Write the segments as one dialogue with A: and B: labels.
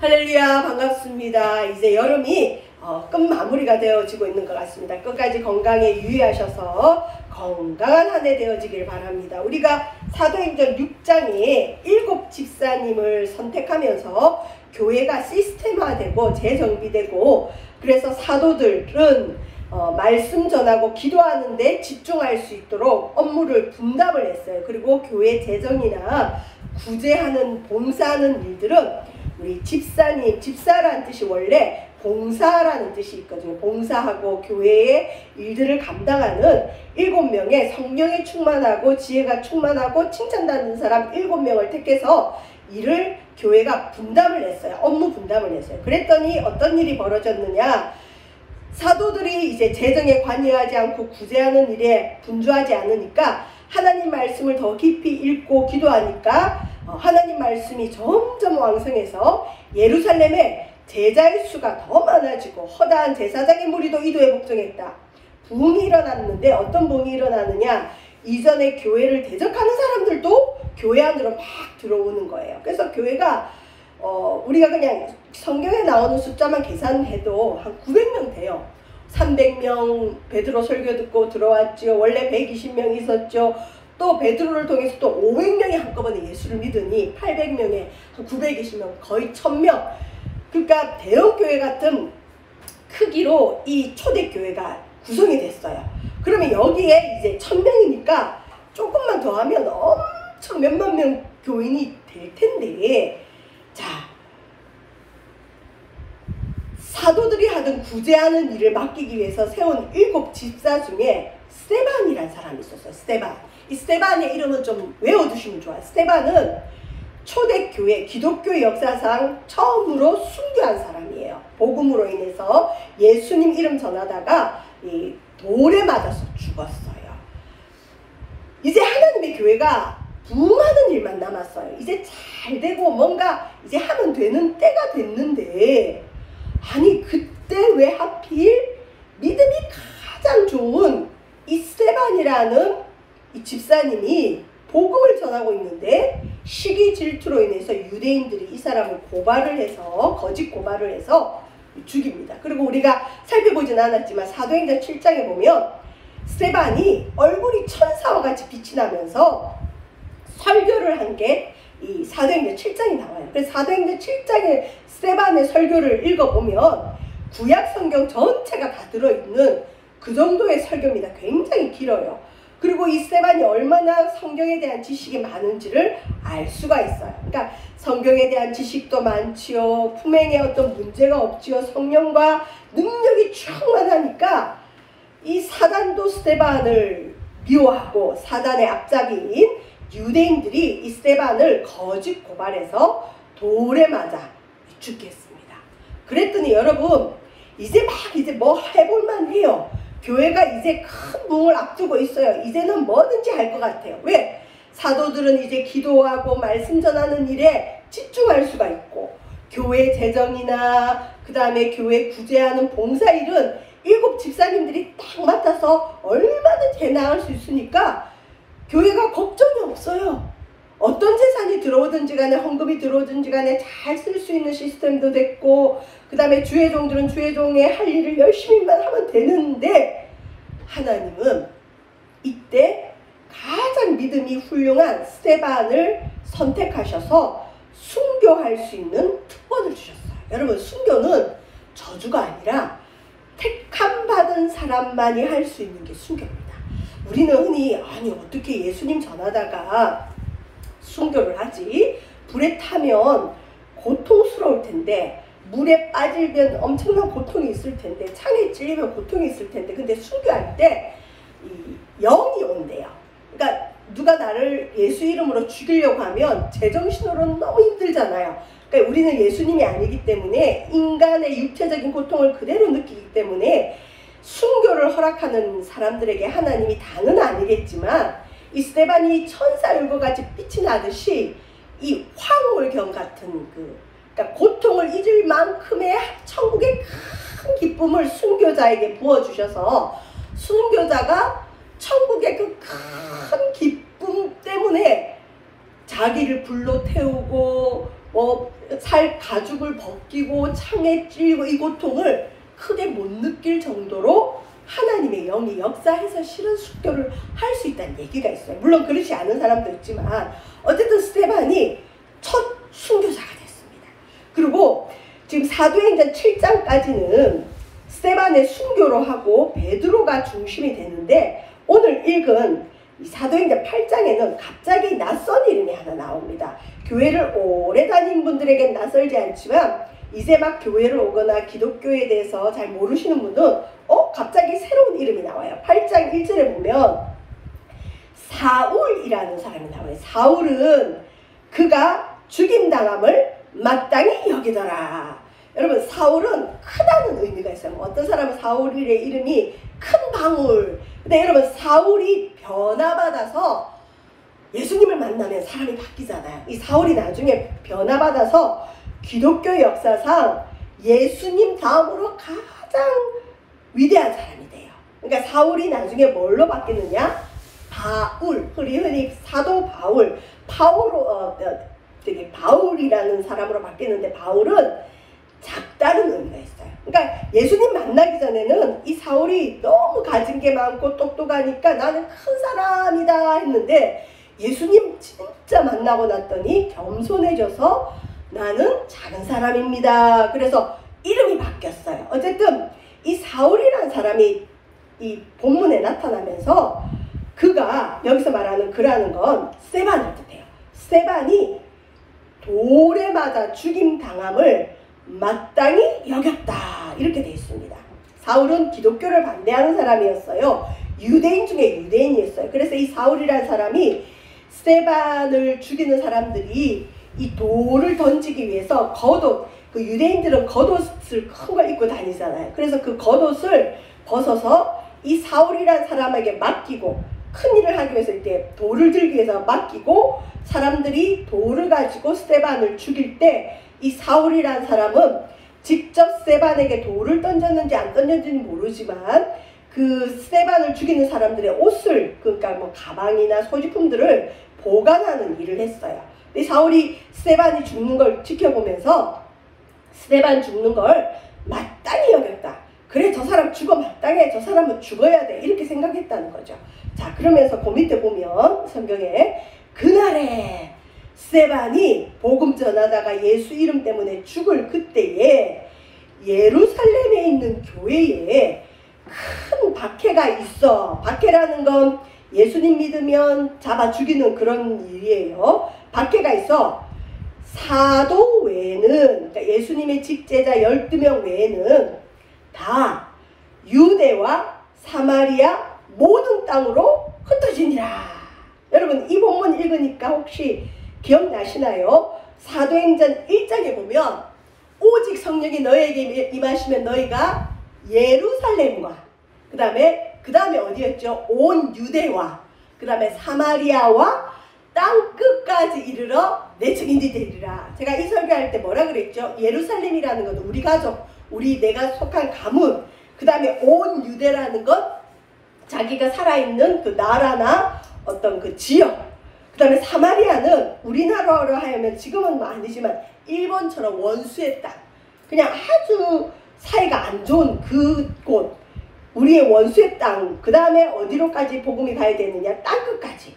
A: 할렐루야, 반갑습니다. 이제 여름이 끝 마무리가 되어지고 있는 것 같습니다. 끝까지 건강에 유의하셔서 건강한 한 해 되어지길 바랍니다. 우리가 사도행전 6장에 7 집사님을 선택하면서 교회가 시스템화되고 재정비되고, 그래서 사도들은 말씀 전하고 기도하는 데 집중할 수 있도록 업무를 분담을 했어요. 그리고 교회 재정이나 구제하는 봉사하는 일들은 우리 집사님, 집사라는 뜻이 원래 봉사라는 뜻이 있거든요. 봉사하고 교회의 일들을 감당하는 7명의 성령에 충만하고 지혜가 충만하고 칭찬받는 사람 7명을 택해서 이를 교회가 분담을 했어요. 업무 분담을 했어요. 그랬더니 어떤 일이 벌어졌느냐, 사도들이 이제 재정에 관여하지 않고 구제하는 일에 분주하지 않으니까 하나님 말씀을 더 깊이 읽고 기도하니까 하나님 말씀이 점점 왕성해서 예루살렘에 제자의 수가 더 많아지고 허다한 제사장의 무리도 이도에 복종했다. 부흥이 일어났는데 어떤 부흥이 일어나느냐, 이전에 교회를 대적하는 사람들도 교회 안으로 막 들어오는 거예요. 그래서 교회가 우리가 그냥 성경에 나오는 숫자만 계산해도 한 900명 돼요. 300명 베드로 설교 듣고 들어왔죠. 원래 120명 있었죠. 또 베드로를 통해서 또 500명이 한꺼번에 예수를 믿으니 800명에 한 920명, 거의 1000명. 그러니까 대형교회 같은 크기로 이 초대교회가 구성이 됐어요. 그러면 여기에 이제 1000명이니까 조금만 더 하면 엄청 몇만 명 교인이 될 텐데, 자, 사도들이 하던 구제하는 일을 맡기기 위해서 세운 7 집사 중에 스데반이라는 사람이 있었어요. 스데반. 이 스데반의 이름은 좀 외워두시면 좋아요. 스데반은 초대교회, 기독교 역사상 처음으로 순교한 사람이에요. 복음으로 인해서 예수님 이름 전하다가 이 돌에 맞아서 죽었어요. 이제 하나님의 교회가 부흥하는 일만 남았어요. 이제 잘 되고 뭔가 이제 하면 되는 때가 됐는데, 아니 그때 왜 하필 믿음이 가장 좋은 이 스데반이라는 이 집사님이 복음을 전하고 있는데 시기 질투로 인해서 유대인들이 이 사람을 고발을 해서, 거짓 고발을 해서 죽입니다. 그리고 우리가 살펴보진 않았지만 사도행전 7장에 보면 스데반이 얼굴이 천사와 같이 빛이 나면서 설교를 한 게 이 사도행전 7장이 나와요. 그래서 사도행전 7장에 스데반의 설교를 읽어보면 구약 성경 전체가 다 들어있는 그 정도의 설교입니다. 굉장히 길어요. 그리고 이 스데반이 얼마나 성경에 대한 지식이 많은지를 알 수가 있어요. 그러니까 성경에 대한 지식도 많지요. 품행에 어떤 문제가 없지요. 성령과 능력이 충만하니까 이 사단도 스데반을 미워하고 사단의 앞잡이인 유대인들이 이 스데반을 거짓 고발해서 돌에 맞아 죽게 했습니다. 그랬더니 여러분, 이제 뭐 해볼만 해요. 교회가 이제 큰 부흥을 앞두고 있어요. 이제는 뭐든지 할 것 같아요. 왜? 사도들은 이제 기도하고 말씀 전하는 일에 집중할 수가 있고, 교회 재정이나 그 다음에 교회 구제하는 봉사일은 7 집사님들이 딱 맡아서 얼마든지 해나갈 수 있으니까 교회가 걱정이 없어요. 어떤 재산이 들어오든지 간에, 헌금이 들어오든지 간에 잘 쓸 수 있는 시스템도 됐고, 그 다음에 주회종들은 주회종의 할 일을 열심히만 하면 되는데, 하나님은 이때 가장 믿음이 훌륭한 스데반을 선택하셔서 순교할 수 있는 특권을 주셨어요. 여러분, 순교는 저주가 아니라 택함받은 사람만이 할 수 있는 게 순교입니다. 우리는 흔히 아니 어떻게 예수님 전하다가 순교를 하지? 불에 타면 고통스러울 텐데, 물에 빠지면 엄청난 고통이 있을 텐데, 창에 찔리면 고통이 있을 텐데, 근데 순교할 때 이 영이 온대요. 그러니까 누가 나를 예수 이름으로 죽이려고 하면 제정신으로는 너무 힘들잖아요. 그러니까 우리는 예수님이 아니기 때문에 인간의 육체적인 고통을 그대로 느끼기 때문에 순교를 허락하는 사람들에게 하나님이 다는 아니겠지만, 이 스데반이 천사 얼굴 같이 빛이 나듯이 이 황홀경 같은 그러니까 고통을 잊을 만큼의 천국의 큰 기쁨을 순교자에게 부어주셔서 순교자가 천국의 그 큰 기쁨 때문에 자기를 불로 태우고 살 가죽을 벗기고 창에 찔리고 이 고통을 크게 못 느낄 정도로 하나님의 영이 역사해서 실은 순교를 할 수 있다는 얘기가 있어요. 물론 그렇지 않은 사람도 있지만 어쨌든 스데반이 첫 순교자가 됐습니다. 그리고 지금 사도행전 7장까지는 스데반의 순교로 하고 베드로가 중심이 되는데 오늘 읽은 사도행전 8장에는 갑자기 낯선 이름이 하나 나옵니다. 교회를 오래 다닌 분들에겐 낯설지 않지만 이제 막 교회를 오거나 기독교에 대해서 잘 모르시는 분은 갑자기 새로운 이름이 나와요. 8장 1절에 보면 사울이라는 사람이 나와요. 사울은 그가 죽임당함을 마땅히 여기더라. 여러분 사울은 크다는 의미가 있어요. 어떤 사람은 사울의 이름이 큰 방울. 근데 여러분 사울이 변화받아서 예수님을 만나면 사람이 바뀌잖아요. 이 사울이 나중에 변화받아서 기독교 역사상 예수님 다음으로 가장 위대한 사람이 돼요. 그러니까 사울이 나중에 뭘로 바뀌느냐? 바울, 흔히 사도 바울, 바울이라는 사람으로 바뀌는데 바울은 작다는 의미가 있어요. 그러니까 예수님 만나기 전에는 이 사울이 너무 가진 게 많고 똑똑하니까 나는 큰 사람이다 했는데 예수님 진짜 만나고 났더니 겸손해져서 나는 작은 사람입니다. 그래서 이름이 바뀌었어요. 어쨌든 이 사울이라는 사람이 이 본문에 나타나면서 그가 여기서 말하는 그라는 건 스데반을 뜻해요. 스데반이 돌에 맞아 죽임 당함을 마땅히 여겼다 이렇게 되어 있습니다. 사울은 기독교를 반대하는 사람이었어요. 유대인 중에 유대인이었어요. 그래서 이 사울이라는 사람이 스데반을 죽이는 사람들이 이 돌을 던지기 위해서 겉옷, 그 유대인들은 겉옷을 큰 걸 입고 다니잖아요. 그래서 그 겉옷을 벗어서 이 사울이라는 사람에게 맡기고 큰 일을 하기 위해서 이렇게 돌을 들기 위해서 맡기고 사람들이 돌을 가지고 스데반을 죽일 때 이 사울이라는 사람은 직접 스데반에게 돌을 던졌는지 안 던졌는지 모르지만 그 스데반을 죽이는 사람들의 옷을 그러니까 뭐 가방이나 소지품들을 보관하는 일을 했어요. 이 사울이 스데반이 죽는 걸 지켜보면서 스데반 죽는 걸 마땅히 여겼다. 그래 저 사람 죽어 마땅해. 저 사람은 죽어야 돼. 이렇게 생각했다는 거죠. 자 그러면서 그 밑에 보면 성경에 그날에 스데반이 복음 전하다가 예수 이름 때문에 죽을 그때에 예루살렘에 있는 교회에 큰 박해가 있어. 박해라는 건 예수님 믿으면 잡아 죽이는 그런 일이에요. 박해가 있어. 사도 외에는 그러니까 예수님의 직제자 12명 외에는 다 유대와 사마리아 모든 땅으로 흩어지니라. 여러분 이 본문 읽으니까 혹시 기억나시나요? 사도행전 1장에 보면 오직 성령이 너에게 임하시면 너희가 예루살렘과 그 다음에 어디였죠? 온 유대와 그 다음에 사마리아와 땅 끝까지 이르러 내 증인이 되리라. 제가 이 설교할 때 뭐라 그랬죠? 예루살렘이라는 건 우리 가족, 내가 속한 가문, 그 다음에 온 유대라는 건 자기가 살아있는 그 나라나 어떤 그 지역, 그 다음에 사마리아는 우리나라로 하면 지금은 뭐 아니지만 일본처럼 원수의 땅, 그냥 아주 사이가 안 좋은 그곳, 우리의 원수의 땅, 그 다음에 어디로까지 복음이 가야 되느냐? 땅 끝까지.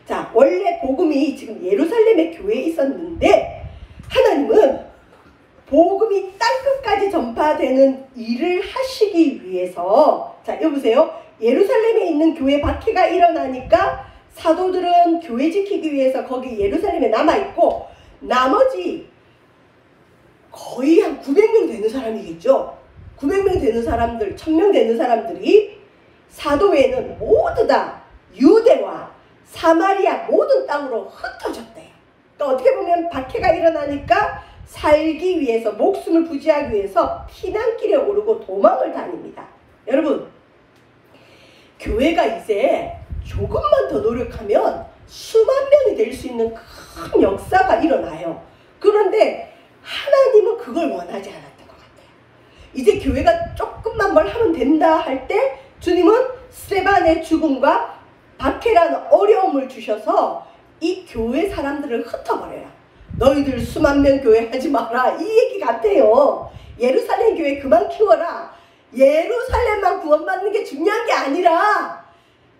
A: 자, 원래 복음이 지금 예루살렘의 교회에 있었는데 하나님은 복음이 땅 끝까지 전파되는 일을 하시기 위해서, 자 여보세요, 예루살렘에 있는 교회 박해가 일어나니까 사도들은 교회 지키기 위해서 거기 예루살렘에 남아있고 나머지 거의 한 900명 되는 사람이겠죠. 900명 되는 사람들, 1000명 되는 사람들이 사도회는 모두 다 유대와 사마리아 모든 땅으로 흩어졌대요. 그러니까 어떻게 보면 박해가 일어나니까 살기 위해서, 목숨을 부지하기 위해서 피난길에 오르고 도망을 다닙니다. 여러분, 교회가 이제 조금만 더 노력하면 수만 명이 될 수 있는 큰 역사가 일어나요. 그런데 하나님은 그걸 원하지 않았던 것 같아요. 이제 교회가 조금만 뭘 하면 된다 할 때 주님은 스데반의 죽음과 박해라는 어려움을 주셔서 이 교회 사람들을 흩어버려요. 너희들 수만 명 교회 하지 마라, 이 얘기 같아요. 예루살렘 교회 그만 키워라. 예루살렘만 구원받는 게 중요한 게 아니라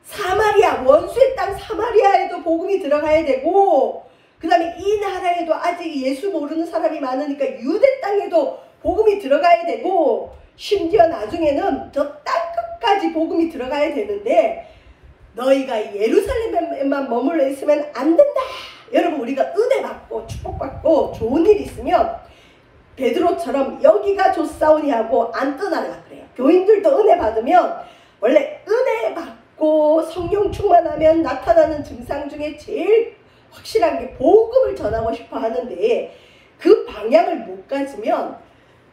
A: 사마리아, 원수의 땅 사마리아에도 복음이 들어가야 되고, 그 다음에 이 나라에도 아직 예수 모르는 사람이 많으니까 유대 땅에도 복음이 들어가야 되고, 심지어 나중에는 저 땅끝까지 복음이 들어가야 되는데 너희가 예루살렘에만 머물러 있으면 안 된다. 여러분, 우리가 은혜 받고 축복받고 좋은 일 있으면 베드로처럼 여기가 좋사오니 하고 안 떠나라 그래요. 교인들도 은혜 받으면 원래 은혜 받고 성령 충만하면 나타나는 증상 중에 제일 확실한 게 복음을 전하고 싶어 하는데, 그 방향을 못 가지면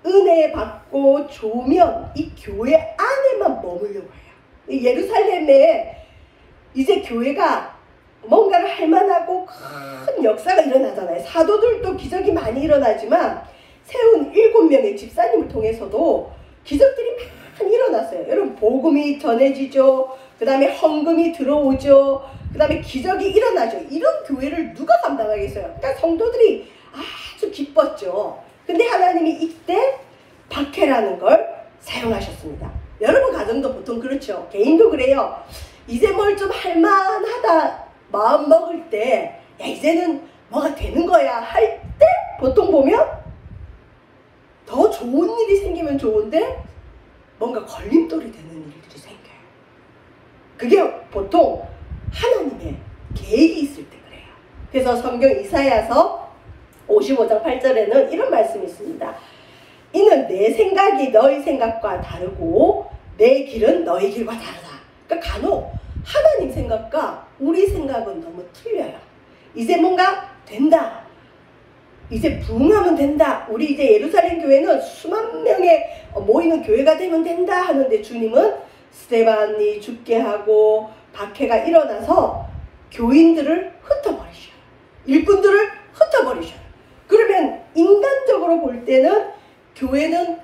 A: 은혜 받고 좋으면 이 교회 안에만 머물려고 해요. 예루살렘에 이제 교회가 뭔가를 할 만하고 큰 역사가 일어나잖아요. 사도들도 기적이 많이 일어나지만 세운 7명의 집사님을 통해서도 기적들이 많이 일어났어요. 여러분, 복음이 전해지죠. 그 다음에 헌금이 들어오죠. 그 다음에 기적이 일어나죠. 이런 교회를 누가 감당하겠어요? 그러니까 성도들이 아주 기뻤죠. 근데 하나님이 이때 박해라는 걸 사용하셨습니다. 여러분 가정도 보통 그렇죠. 개인도 그래요. 이제 뭘 좀 할만하다 마음 먹을 때, 야 이제는 뭐가 되는 거야 할 때 보통 보면 더 좋은 일이 생기면 좋은데 뭔가 걸림돌이 되는 일들이 생겨요. 그게 보통 하나님의 계획이 있을 때 그래요. 그래서 성경 이사야서 55장 8절에는 이런 말씀이 있습니다. 이는 내 생각이 너희 생각과 다르고 내 길은 너희 길과 다르다. 그러니까 간혹 하나님 생각과 우리 생각은 너무 틀려요. 이제 뭔가 된다. 이제 부흥하면 된다. 우리 이제 예루살렘 교회는 수만 명의 모이는 교회가 되면 된다 하는데, 주님은 스데반이 죽게 하고 박해가 일어나서 교인들을 흩어버리셔요. 일꾼들을 흩어버리셔요. 그러면 인간적으로 볼 때는 교회는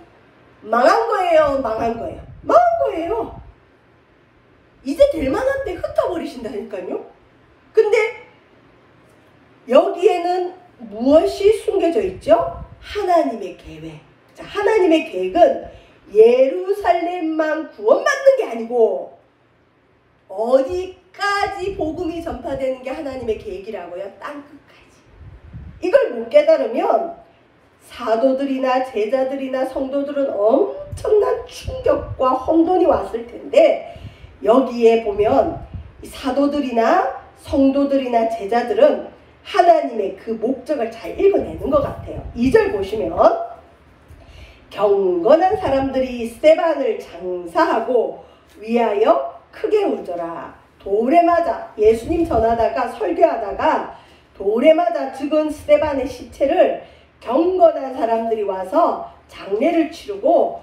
A: 망한 거예요, 망한 거예요? 망한 거예요. 이제 될 만한데 흩어버리신다니까요. 근데 여기에는 무엇이 숨겨져 있죠? 하나님의 계획. 자, 하나님의 계획은 예루살렘만 구원받는 게 아니고 어디까지 복음이 전파되는 게 하나님의 계획이라고요? 땅끝까지. 이걸 못 깨달으면 사도들이나 제자들이나 성도들은 엄청난 충격과 혼돈이 왔을 텐데, 여기에 보면 사도들이나 성도들이나 제자들은 하나님의 그 목적을 잘 읽어내는 것 같아요. 2절 보시면 경건한 사람들이 스데반을 장사하고 위하여 크게 울더라. 돌에 맞아, 예수님 전하다가 설교하다가 돌에 맞아 죽은 스데반의 시체를 경건한 사람들이 와서 장례를 치르고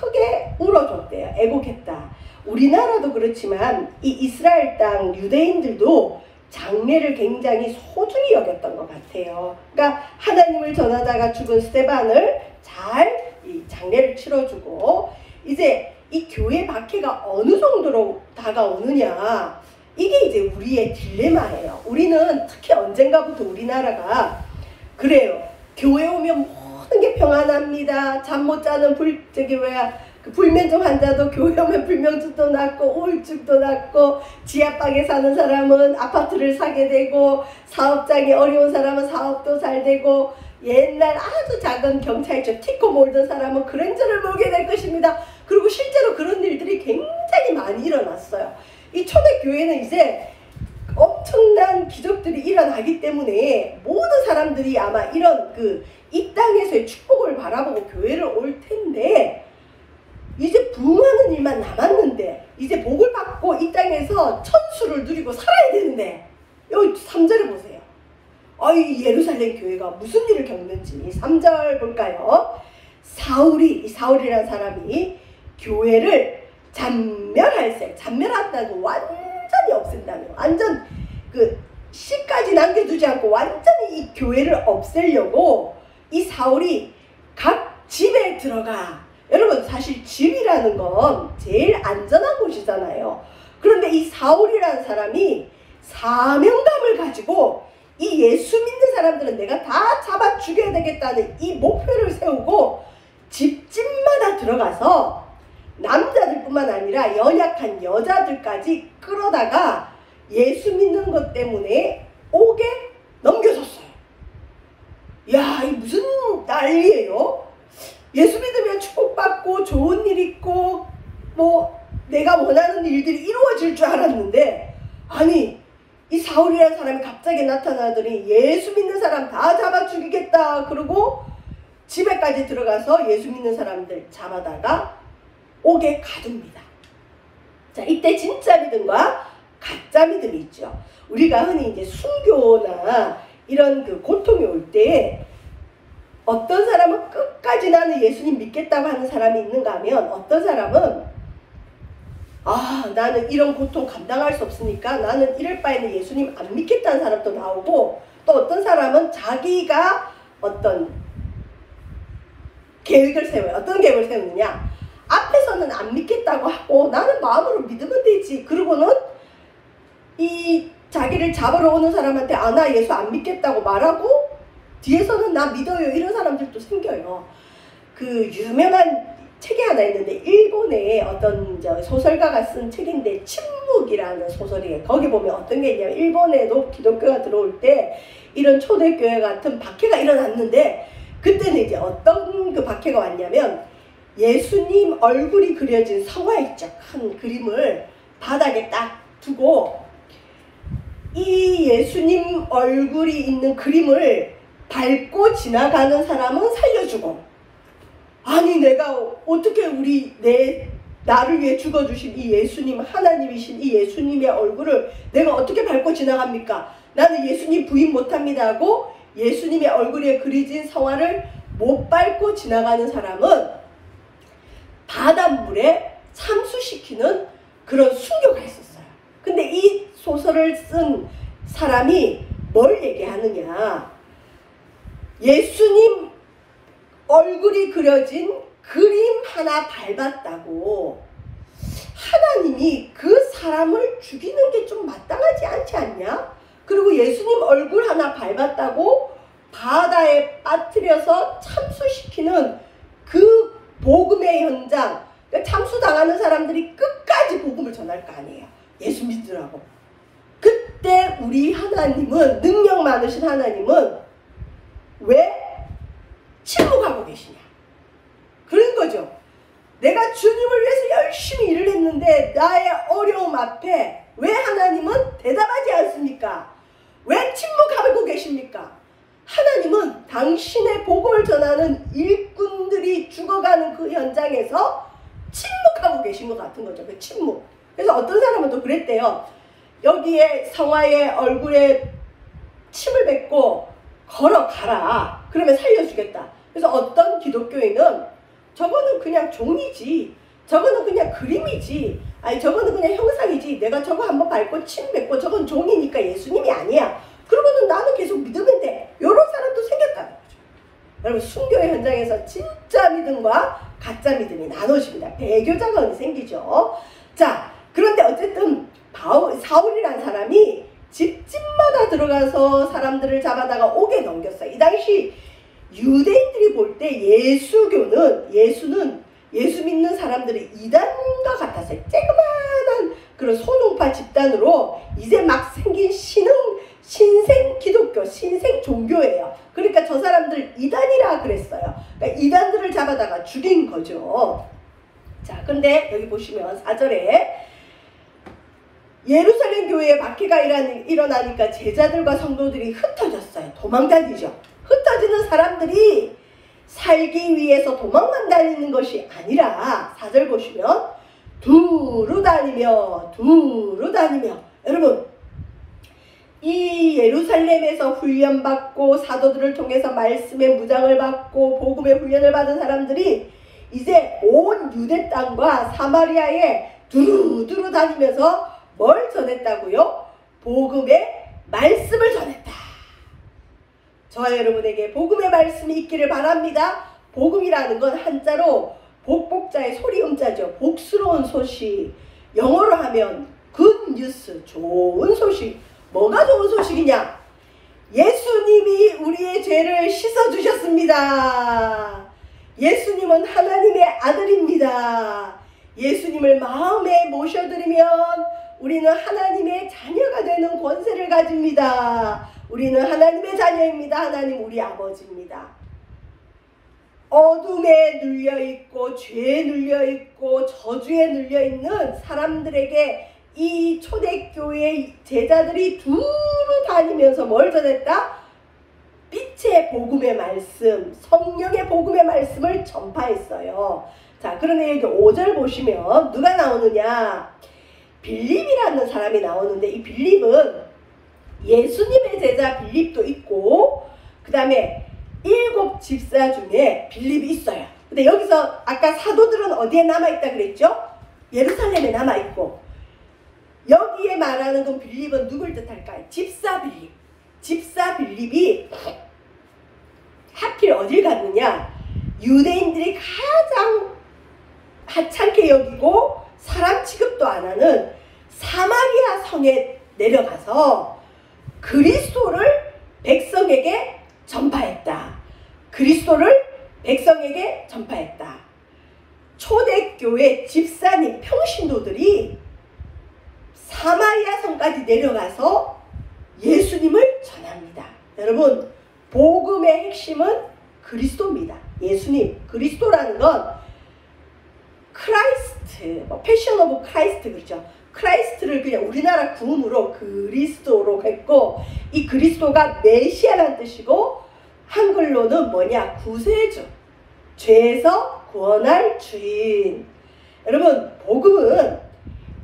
A: 크게 울어줬대요. 애곡했다. 우리나라도 그렇지만 이 이스라엘 땅 유대인들도 장례를 굉장히 소중히 여겼던 것 같아요. 그러니까 하나님을 전하다가 죽은 스데반을 잘 이 장례를 치러주고, 이제 이 교회 박해가 어느 정도로 다가오느냐, 이게 이제 우리의 딜레마예요. 우리는 특히 언젠가부터 우리나라가 그래요. 교회 오면 모든 게 평안합니다. 잠 못 자는 불면증 환자도 교회 오면 불면증도 낫고 우울증도 낫고, 지하방에 사는 사람은 아파트를 사게 되고, 사업장이 어려운 사람은 사업도 잘 되고, 옛날 아주 작은 경찰차 티코 몰던 사람은 그랜저를 몰게 될 것입니다. 그리고 실제로 그런 일들이 굉장히 많이 일어났어요. 이 초대교회는 이제 엄청난 기적들이 일어나기 때문에 모든 사람들이 아마 이런 이 땅에서의 축복을 바라보고 교회를 올 텐데, 이제 부흥하는 일만 남았는데, 이제 복을 받고 이 땅에서 천수를 누리고 살아야 되는데, 여기 3절에 보세요. 이 예루살렘 교회가 무슨 일을 겪는지 3절 볼까요? 사울이라는 사람이 교회를 잔멸한다고 완전히 없앤다는, 완전 씨까지 남겨두지 않고 완전히 이 교회를 없애려고 이 사울이 각 집에 들어가. 여러분, 사실 집이라는 건 제일 안전한 곳이잖아요. 그런데 이 사울이라는 사람이 사명감을 가지고 이 예수 믿는 사람들은 내가 다 잡아 죽여야 되겠다는 이 목표를 세우고 집집마다 들어가서 남자들뿐만 아니라 연약한 여자들까지 끌어다가 예수 믿는 것 때문에 옥에 넘겨줬어요. 야, 이 무슨 난리예요? 예수 믿으면 축복받고 좋은 일 있고 뭐 내가 원하는 일들이 이루어질 줄 알았는데, 아니 이 사울이라는 사람이 갑자기 나타나더니 예수 믿는 사람 다 잡아 죽이겠다 그러고 집에까지 들어가서 예수 믿는 사람들 잡아다가 옥에 가둡니다. 자, 이때 진짜 믿음과 가짜 믿음이 있죠. 우리가 흔히 이제 순교나 이런 그 고통이 올 때 어떤 사람은 끝까지 나는 예수님 믿겠다고 하는 사람이 있는가 하면, 어떤 사람은 나는 이런 고통 감당할 수 없으니까 나는 이럴 바에는 예수님 안 믿겠다는 사람도 나오고, 또 어떤 사람은 자기가 어떤 계획을 세워요. 어떤 계획을 세우느냐, 앞에서는 안 믿겠다고 하고 나는 마음으로 믿으면 되지, 그러고는 이 자기를 잡으러 오는 사람한테 나 예수 안 믿겠다고 말하고 뒤에서는 나 믿어요, 이런 사람들도 생겨요. 그 유명한 책이 하나 있는데, 일본의 어떤 소설가가 쓴 책인데 침묵이라는 소설이에요. 거기 보면 어떤 게 있냐면, 일본에도 기독교가 들어올 때 이런 초대교회 같은 박해가 일어났는데, 그때는 이제 어떤 그 박해가 왔냐면, 예수님 얼굴이 그려진 성화 있죠. 큰 그림을 바닥에 딱 두고 이 예수님 얼굴이 있는 그림을 밟고 지나가는 사람은 살려주고, 아니 내가 어떻게 나를 위해 죽어주신 이 예수님, 하나님이신 이 예수님의 얼굴을 내가 어떻게 밟고 지나갑니까? 나는 예수님 부인 못합니다 하고 예수님의 얼굴에 그려진 성화를 못 밟고 지나가는 사람은 바닷물에 참수시키는 그런 순교가 있었어요. 근데 이 소설을 쓴 사람이 뭘 얘기하느냐, 예수님 얼굴이 그려진 그림 하나 밟았다고 하나님이 그 사람을 죽이는 게 좀 마땅하지 않지 않냐? 그리고 예수님 얼굴 하나 밟았다고 바다에 빠뜨려서 참수시키는 그 복음의 현장, 그러니까 참수당하는 사람들이 끝까지 복음을 전할 거 아니에요. 예수 믿으라고. 그때 우리 하나님은, 능력 많으신 하나님은 왜 침묵하고 계시냐? 그런 거죠. 내가 주님을 위해서 열심히 일을 했는데 나의 어려움 앞에 왜 하나님은 대답하지 않습니까? 왜 침묵하고 계십니까? 하나님은 당신의 복음을 전하는 일꾼들이 죽어가는 그 현장에서 침묵하고 계신 것 같은 거죠. 그 침묵. 그래서 어떤 사람은 또 그랬대요. 여기에 성화의 얼굴에 침을 뱉고 걸어가라. 그러면 살려주겠다. 그래서 어떤 기독교인은 저거는 그냥 종이지, 저거는 그냥 그림이지, 아니 저거는 그냥 형상이지, 내가 저거 한번 밟고 침 뱉고 저건 종이니까 예수님이 아니야, 그러고는 나는 계속 믿으면 돼, 이런 사람도 생겼다는 거죠. 여러분, 순교의 현장에서 진짜 믿음과 가짜 믿음이 나눠집니다. 배교자가 생기죠. 자, 그런데 어쨌든 사울이라는 사람이 집집마다 들어가서 사람들을 잡아다가 옥에 넘겼어요. 이 당시 유대인들이 볼 때 예수는 예수 믿는 사람들의 이단과 같았어요. 쬐그만한 그런 소동파 집단으로 이제 막 생긴 신생 기독교, 신생 종교예요. 그러니까 저 사람들 이단이라 그랬어요. 그러니까 이단들을 잡아다가 죽인 거죠. 자, 근데 여기 보시면 4절에 예루살렘 교회에 박해가 일어나니까 제자들과 성도들이 흩어졌어요. 도망다니죠. 흩어지는 사람들이 살기 위해서 도망만 다니는 것이 아니라 4절 보시면 두루 다니며 여러분, 이 예루살렘에서 훈련받고 사도들을 통해서 말씀의 무장을 받고 복음의 훈련을 받은 사람들이 이제 온 유대 땅과 사마리아에 두루두루 다니면서 뭘 전했다고요? 복음의 말씀을 전했다. 저와 여러분에게 복음의 말씀이 있기를 바랍니다. 복음이라는 건 한자로 복복자의 소리음자죠. 복스러운 소식, 영어로 하면 good news, 좋은 소식. 뭐가 좋은 소식이냐? 예수님이 우리의 죄를 씻어주셨습니다. 예수님은 하나님의 아들입니다. 예수님을 마음에 모셔드리면 우리는 하나님의 자녀가 되는 권세를 가집니다. 우리는 하나님의 자녀입니다. 하나님 우리 아버지입니다. 어둠에 눌려있고 죄에 눌려있고 저주에 눌려있는 사람들에게 이 초대교회 제자들이 두루 다니면서 뭘 전했다? 빛의 복음의 말씀, 성령의 복음의 말씀을 전파했어요. 자, 그런데 여기 5절 보시면 누가 나오느냐? 빌립이라는 사람이 나오는데, 이 빌립은 예수님의 제자 빌립도 있고 그 다음에 7 집사 중에 빌립이 있어요. 근데 여기서 아까 사도들은 어디에 남아있다 그랬죠? 예루살렘에 남아있고, 여기에 말하는 건 빌립은 누굴 뜻할까요? 집사 빌립. 집사 빌립이 하필 어딜 갔느냐? 유대인들이 가장 하찮게 여기고 사람 취급도 안 하는 사마리아 성에 내려가서 그리스도를 백성에게 전파했다. 그리스도를 백성에게 전파했다. 초대교회 집사님 평신도들이 사마리아 성까지 내려가서 예수님을 전합니다. 여러분, 복음의 핵심은 그리스도입니다. 예수님, 그리스도라는 건 크라이스트, 패션 오브 크라이스트 그렇죠. 크라이스트를 그냥 우리나라 구음으로 그리스도로 했고, 이 그리스도가 메시아라는 뜻이고, 한글로는 뭐냐? 구세주, 죄에서 구원할 주인. 여러분, 복음은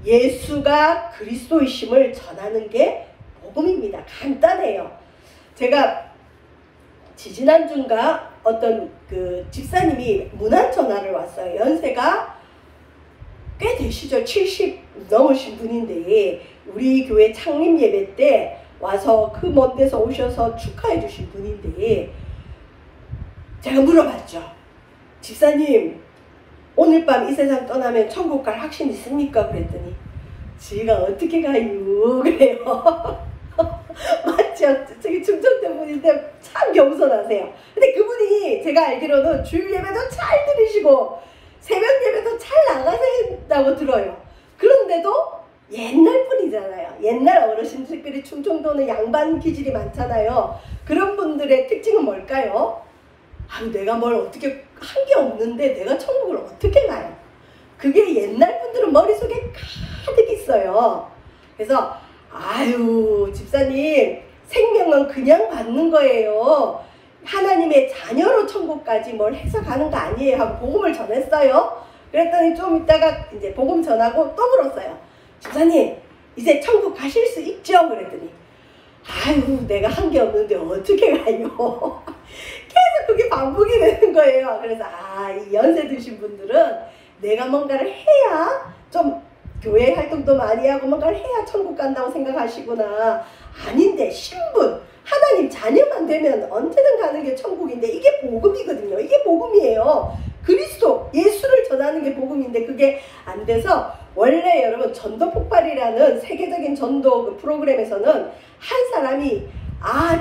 A: 예수가 그리스도이심을 전하는 게 복음입니다. 간단해요. 제가 지지난주인가 어떤 그 집사님이 문안 전화를 왔어요. 연세가 꽤 되시죠. 70 넘으신 분인데 우리 교회 창립 예배 때 와서 그 먼 데서 오셔서 축하해 주신 분인데, 제가 물어봤죠. 집사님, 오늘 밤 이 세상 떠나면 천국 갈 확신 있습니까? 그랬더니 지가 어떻게 가요? 그래요. 맞죠? 저기 충청도 분인데 참 겸손하세요. 근데 그분이 제가 알기로는 주일 예배도 잘 들으시고 새벽 예배도 잘 나가신다고 들어요. 그런데도 옛날 분이잖아요. 옛날 어르신들끼리 충청도는 양반 기질이 많잖아요. 그런 분들의 특징은 뭘까요? 아유, 내가 뭘 어떻게 한 게 없는데 내가 천국을 어떻게 가요? 그게 옛날 분들은 머릿속에 가득 있어요. 그래서 아유, 집사님, 생명은 그냥 받는 거예요. 하나님의 자녀로 천국까지 뭘 해서 가는 거 아니에요 하고 복음을 전했어요. 그랬더니 좀 있다가 이제 복음 전하고 또 물었어요. 집사님, 이제 천국 가실 수 있죠? 그랬더니 아유, 내가 한 게 없는데 어떻게 가요? 계속 그게 반복이 되는 거예요. 그래서 이 연세 드신 분들은 내가 뭔가를 해야 좀 교회 활동도 많이 하고 뭔가를 해야 천국 간다고 생각하시구나. 아닌데, 신분, 하나님 자녀만 되면 언제든 가는 게 천국인데 이게 복음이거든요. 이게 복음이에요. 그리스도, 예수를 전하는 게 복음인데 그게 안 돼서, 원래 여러분 전도 폭발이라는 세계적인 전도 그 프로그램에서는 한 사람이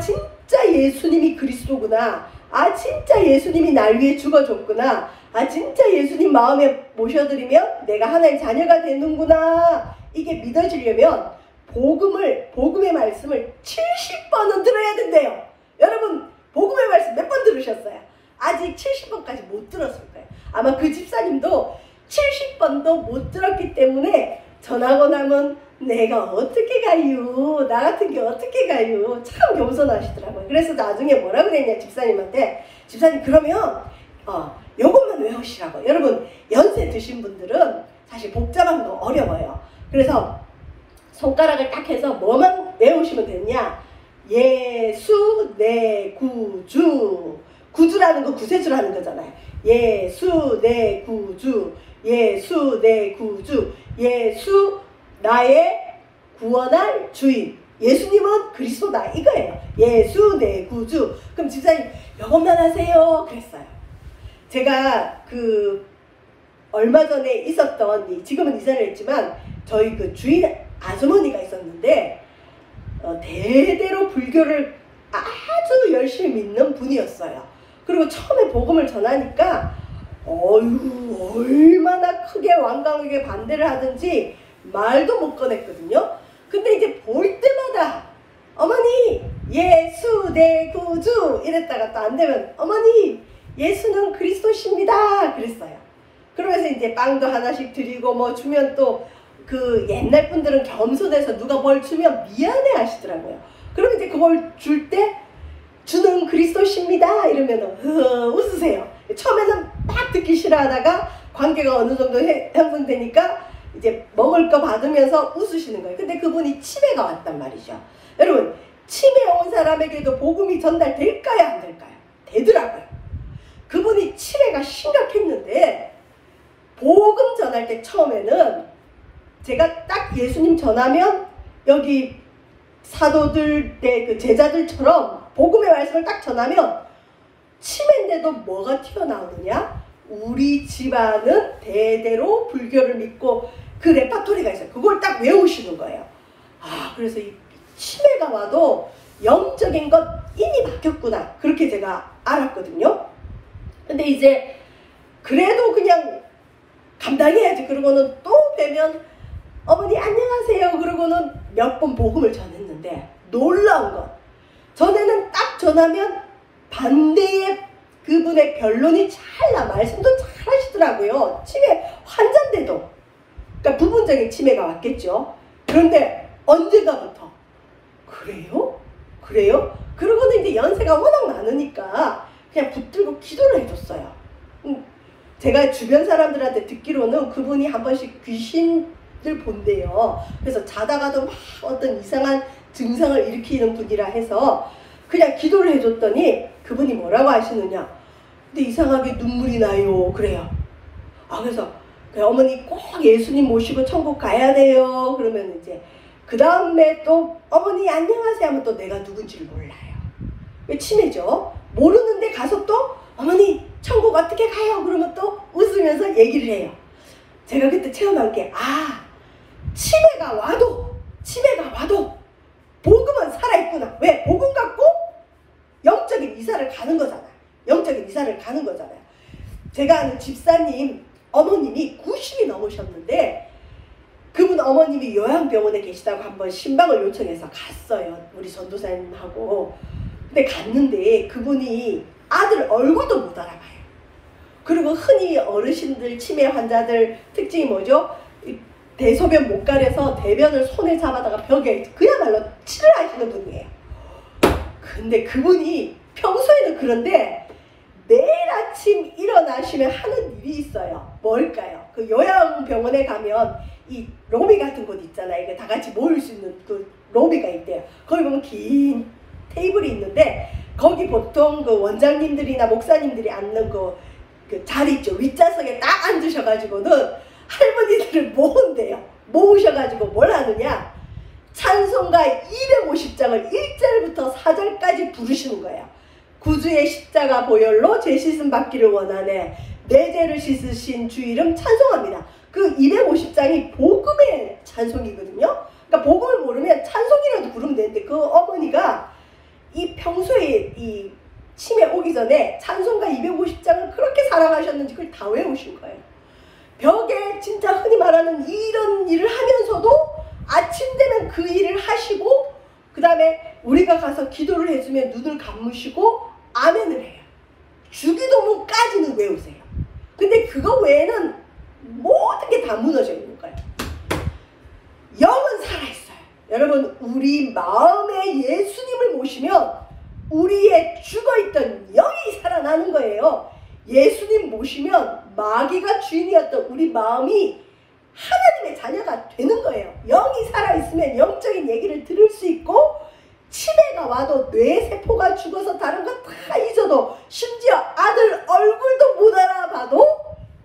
A: 진짜 예수님이 그리스도구나, 진짜 예수님이 날 위해 죽어줬구나, 진짜 예수님 마음에 모셔드리면 내가 하나님 자녀가 되는구나, 이게 믿어지려면 복음의 말씀을 70번은 들어야 된대요. 여러분, 복음의 말씀 몇 번 들으셨어요? 아직 70번까지 못 들었을 거예요. 아마 그 집사님도 70번도 못 들었기 때문에 전하고 나면 내가 어떻게 가요? 나 같은 게 어떻게 가요? 참 겸손하시더라고요. 그래서 나중에 뭐라 그랬냐, 집사님한테. 집사님, 그러면 요것만 외우시라고. 여러분, 연세 드신 분들은 사실 복잡한 거 어려워요. 그래서 손가락을 딱 해서 뭐만 외우시면 되냐? 예수 내 구주. 구주라는 거 구세주라는 거잖아요. 예수 내 구주, 예수 내 구주, 예수 나의 구원할 주인, 예수님은 그리스도다, 이거예요. 예수 내 구주. 그럼 집사님, 이것만 하세요 그랬어요. 제가 얼마 전에 있었던, 지금은 이사를 했지만 저희 주인 아주머니가 있었는데 대대로 불교를 아주 열심히 믿는 분이었어요. 그리고 처음에 복음을 전하니까 얼마나 크게 완강하게 반대를 하든지 말도 못 꺼냈거든요. 근데 이제 볼 때마다 어머니 예수 내 구주 이랬다가 또 안 되면 어머니 예수는 그리스도십니다 그랬어요. 그러면서 이제 빵도 하나씩 드리고 뭐 주면 또 그 옛날 분들은 겸손해서 누가 뭘 주면 미안해 하시더라고요. 그러면 이제 그걸 줄 때 주는 그리스도십니다 이러면 웃으세요. 처음에는 막 듣기 싫어하다가 관계가 어느 정도 형성되니까 이제 먹을 거 받으면서 웃으시는 거예요. 근데 그분이 치매가 왔단 말이죠. 여러분 치매 온 사람에게도 복음이 전달될까요 안 될까요? 되더라고요. 그분이 치매가 심각했는데 복음 전할 때 처음에는 제가 딱 예수님 전하면 여기 사도들 그 제자들처럼 복음의 말씀을 딱 전하면 치매인데도 뭐가 튀어나오느냐? 우리 집안은 대대로 불교를 믿고 그 레파토리가 있어요. 그걸 딱 외우시는 거예요. 그래서 이 치매가 와도 영적인 것 이미 바뀌었구나. 그렇게 제가 알았거든요. 근데 이제 그래도 그냥 감당해야지. 그러고는 또 뵈면 어머니 안녕하세요. 그러고는 몇 번 복음을 전했는데 놀라운 것. 전에는 딱 전하면 반대의 그분의 변론이 잘 나. 말씀도 잘 하시더라고요. 치매 환자인데도. 그러니까 부분적인 치매가 왔겠죠. 그런데 언젠가부터 그래요? 그래요? 그러고는 이제 연세가 워낙 많으니까 그냥 붙들고 기도를 해줬어요. 제가 주변 사람들한테 듣기로는 그분이 한 번씩 귀신을 본대요. 그래서 자다가도 막 어떤 이상한 증상을 일으키는 분이라 해서 그냥 기도를 해줬더니 그분이 뭐라고 하시느냐. 근데 이상하게 눈물이 나요. 그래요. 그래서 어머니 꼭 예수님 모시고 천국 가야 돼요. 그러면 이제 그 다음에 또 어머니 안녕하세요 하면 또 내가 누군지를 몰라요. 왜 치매죠? 모르는데 가서 또 어머니 천국 어떻게 가요? 그러면 또 웃으면서 얘기를 해요. 제가 그때 체험한 게 치매가 와도 복음은 살아있구나. 왜? 복음 갖고 영적인 이사를 가는 거잖아요. 영적인 이사를 가는 거잖아요. 제가 아는 집사님 어머님이 90이 넘으셨는데 그분 어머님이 요양병원에 계시다고 한번 신방을 요청해서 갔어요. 우리 전도사님하고. 근데 갔는데 그분이 아들 얼굴도 못 알아봐요. 그리고 흔히 어르신들 치매 환자들 특징이 뭐죠? 대소변 못 가려서 대변을 손에 잡아다가 벽에 그야말로 칠을 하시는 분이에요. 근데 그분이 평소에는 그런데 매일 아침 일어나시면 하는 일이 있어요. 뭘까요? 그 요양병원에 가면 이 로비 같은 곳 있잖아요. 이게 다 같이 모일 수 있는 그 로비가 있대요. 거기 보면 긴 테이블이 있는데 거기 보통 그 원장님들이나 목사님들이 앉는 그 자리 있죠. 윗좌석에 딱 앉으셔가지고는 할머니들을 모은대요. 모으셔가지고 뭘 하느냐. 찬송가 250장을 1절부터 4절까지 부르시는 거예요. 구주의 십자가 보혈로 죄 씻음 받기를 원하네. 내 죄를 씻으신 주 이름 찬송합니다. 그 250장이 복음의 찬송이거든요. 그러니까 복음을 모르면 찬송이라도 부르면 되는데 그 어머니가 이 평소에 이 치매 오기 전에 찬송가 250장을 그렇게 사랑하셨는지 그걸 다 외우신 거예요. 벽에 진짜 흔히 말하는 이런 일을 하면서도 아침 되면 그 일을 하시고 그 다음에 우리가 가서 기도를 해주면 눈을 감으시고 아멘을 해요. 주기도문까지는 외우세요. 근데 그거 외에는 모든 게 다 무너져 있는 거예요. 영은 살아있어요. 여러분 우리 마음에 예수님을 모시면 우리의 죽어있던 영이 살아나는 거예요. 예수님 모시면 마귀가 주인이었던 우리 마음이 하나님의 자녀가 되는 거예요. 영이 살아있으면 영적인 얘기를 들을 수 있고 치매가 와도 뇌세포가 죽어서 다른 거 다 잊어도 심지어 아들 얼굴도 못 알아봐도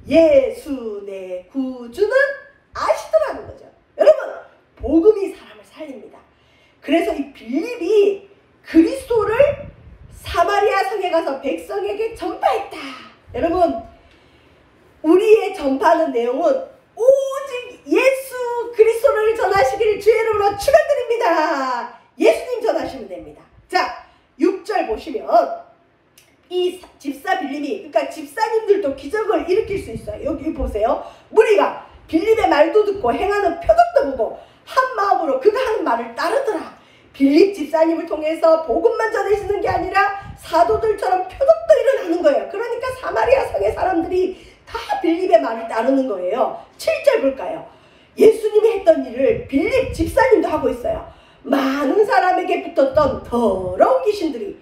A: 예수 내 구주는 아시더라는 거죠. 여러분 복음이 사람을 살립니다. 그래서 이 빌립이 그리스도를 사마리아 성에 가서 백성에게 전파했다. 여러분 우리의 전파하는 내용은 오직 예수 그리스도를 전하시기를 주의 이름으로 축원드립니다. 예수님 전하시면 됩니다. 자, 6절 보시면 이 집사 빌림이, 그러니까 집사님들도 기적을 일으킬 수 있어요. 여기 보세요. 무리가 빌림의 말도 듣고 행하는 표적도 보고 한 마음으로 그가 하는 말을 따르더라. 빌립 집사님을 통해서 복음만 전해지는 게 아니라 사도들처럼 표적도 일어나는 거예요. 그러니까 사마리아 성의 사람들이 다 빌립의 말을 따르는 거예요. 7절 볼까요? 예수님이 했던 일을 빌립 집사님도 하고 있어요. 많은 사람에게 붙었던 더러운 귀신들이,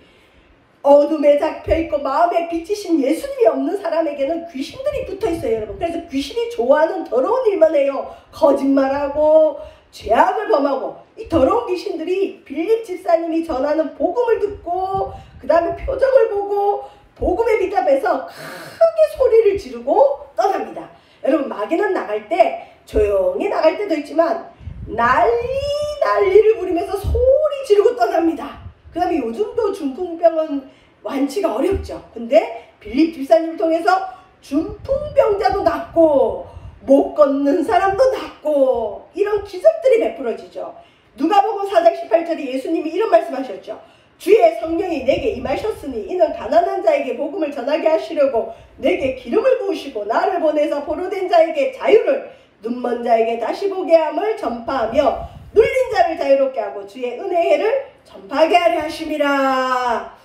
A: 어둠에 잡혀있고 마음에 비치신 예수님이 없는 사람에게는 귀신들이 붙어있어요, 여러분. 그래서 귀신이 좋아하는 더러운 일만 해요. 거짓말하고 죄악을 범하고. 이 더러운 귀신들이 빌립 집사님이 전하는 복음을 듣고 그 다음에 표적을 보고 복음에 미답해서 크게 소리를 지르고 떠납니다. 여러분, 마귀는 나갈 때 조용히 나갈 때도 있지만 난리를 부리면서 소리 지르고 떠납니다. 그 다음에 요즘도 중풍병은 완치가 어렵죠. 근데 빌립 집사님을 통해서 중풍병자도 낫고 못 걷는 사람도 낫고 이런 기적들이 베풀어지죠. 누가복음 4장 18절에 예수님이 이런 말씀하셨죠. 주의 성령이 내게 임하셨으니 이는 가난한 자에게 복음을 전하게 하시려고 내게 기름을 부으시고 나를 보내서 포로된 자에게 자유를, 눈먼 자에게 다시 보게 함을 전파하며 눌린 자를 자유롭게 하고 주의 은혜의 해를 전파하게 하려 하심이라.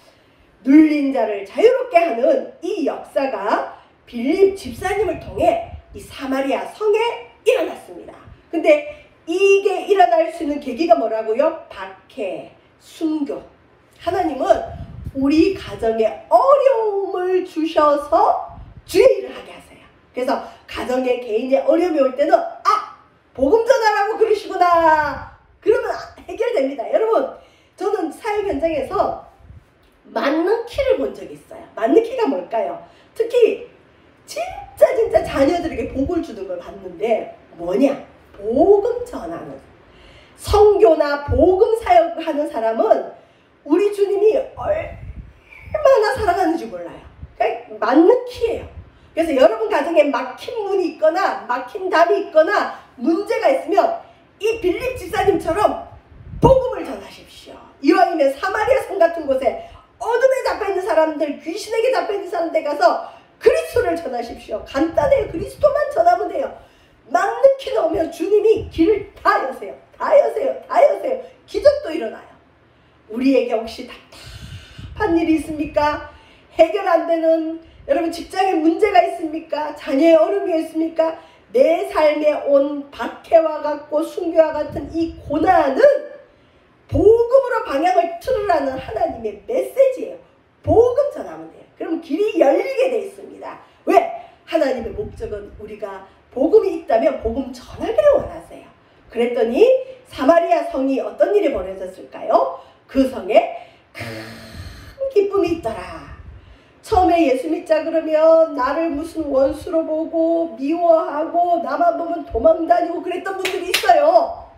A: 눌린 자를 자유롭게 하는 이 역사가 빌립 집사님을 통해 이 사마리아 성에 일어났습니다. 근데 이게 일어날 수 있는 계기가 뭐라고요? 박해, 순교. 하나님은 우리 가정에 어려움을 주셔서 주의 일을 하게 하세요. 그래서 가정에 개인의 어려움이 올 때는 복음 전하라고 그러시구나. 그러면 해결됩니다. 여러분, 저는 사회 현장에서 맞는 키를 본 적이 있어요. 맞는 키가 뭘까요? 특히 진짜 자녀들에게 복을 주는 걸 봤는데 뭐냐? 복음 전하는, 선교나 복음 사역하는 사람은 우리 주님이 얼마나 사랑하는지 몰라요. 그러니까 맞는 키예요. 그래서 여러분 가정에 막힌 문이 있거나 막힌 담이 있거나 문제가 있으면 이 빌립 집사님처럼 복음을 전하십시오. 이왕이면 사마리아 성 같은 곳에 어둠에 잡혀있는 사람들, 귀신에게 잡혀있는 사람들 가서 그리스도를 전하십시오. 간단해요. 그리스도만 전하면 돼요. 맞는 키 나오면 주님이 길을 다 여세요. 다 여세요. 다 여세요. 기적도 일어나요. 우리에게 혹시 답답한 일이 있습니까? 해결 안 되는, 여러분 직장에 문제가 있습니까? 자녀의 어려움이 있습니까? 내 삶에 온 박해와 같고 순교와 같은 이 고난은 복음으로 방향을 틀으라는 하나님의 메시지예요. 복음 전하면 돼요. 그럼 길이 열리게 돼 있습니다. 왜? 하나님의 목적은 우리가 복음이 있다면 복음 전하기를 원하세요. 그랬더니 사마리아 성이 어떤 일이 벌어졌을까요? 그 성에 큰 기쁨이 있더라. 처음에 예수 믿자 그러면 나를 무슨 원수로 보고 미워하고 나만 보면 도망다니고 그랬던 분들이 있어요.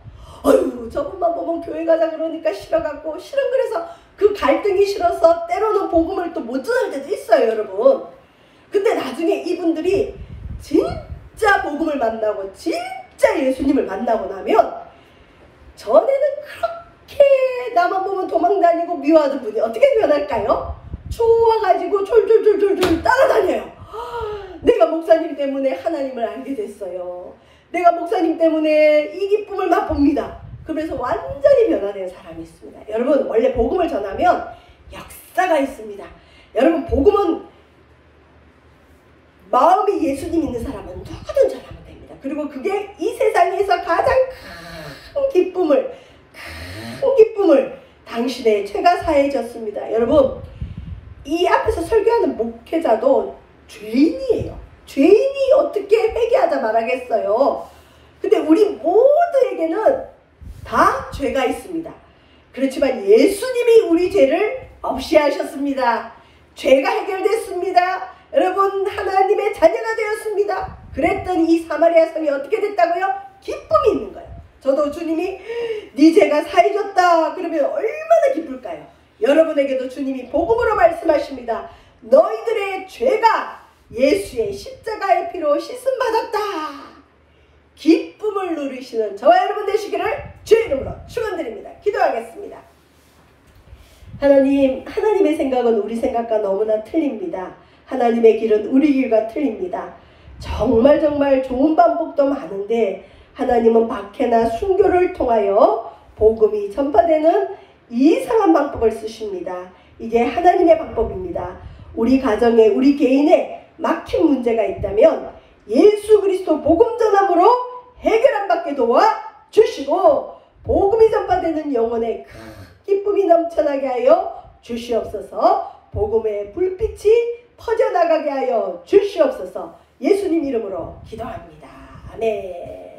A: 어휴, 저분만 보면 교회 가자 그러니까 싫어갖고 그래서 그 갈등이 싫어서 때로는 복음을 또 못 전할 때도 있어요, 여러분. 근데 나중에 이분들이 진짜 복음을 만나고 진짜 예수님을 만나고 나면 전에는 그렇게 나만 보면 도망다니고 미워하던 분이 어떻게 변할까요? 좋아가지고 졸졸졸졸 따라다녀요. 내가 목사님 때문에 하나님을 알게 됐어요. 내가 목사님 때문에 이 기쁨을 맛봅니다. 그래서 완전히 변화된 사람이 있습니다. 여러분, 원래 복음을 전하면 역사가 있습니다. 여러분, 복음은 마음이 예수님 있는 사람은 누구든 전하면 됩니다. 그리고 그게 이 세상에서 가장 큰 기쁨을 당신의 죄가 사해졌습니다. 여러분, 이 앞에서 설교하는 목회자도 죄인이에요. 죄인이 어떻게 회개하자 말하겠어요. 근데 우리 모두에게는 다 죄가 있습니다. 그렇지만 예수님이 우리 죄를 없이 하셨습니다. 죄가 해결됐습니다. 여러분, 하나님의 자녀가 되었습니다. 그랬더니 이 사마리아 성이 어떻게 됐다고요? 기쁨이 있는 거예요. 저도 주님이 네 죄가 사해졌다 그러면 얼마나 기쁠까요? 여러분에게도 주님이 복음으로 말씀하십니다. 너희들의 죄가 예수의 십자가의 피로 씻음받았다. 기쁨을 누리시는 저와 여러분 되시기를 주의 이름으로 축원드립니다. 기도하겠습니다. 하나님의 생각은 우리 생각과 너무나 틀립니다. 하나님의 길은 우리 길과 틀립니다. 정말 좋은 방법도 많은데 하나님은 박해나 순교를 통하여 복음이 전파되는 이상한 방법을 쓰십니다. 이게 하나님의 방법입니다. 우리 가정에 우리 개인에 막힌 문제가 있다면 예수 그리스도 복음 전함으로 해결 안 받게 도와주시고 복음이 전파되는 영혼에 큰 기쁨이 넘쳐나게 하여 주시옵소서. 복음의 불빛이 퍼져나가게 하여 주시옵소서. 예수님 이름으로 기도합니다. 아멘.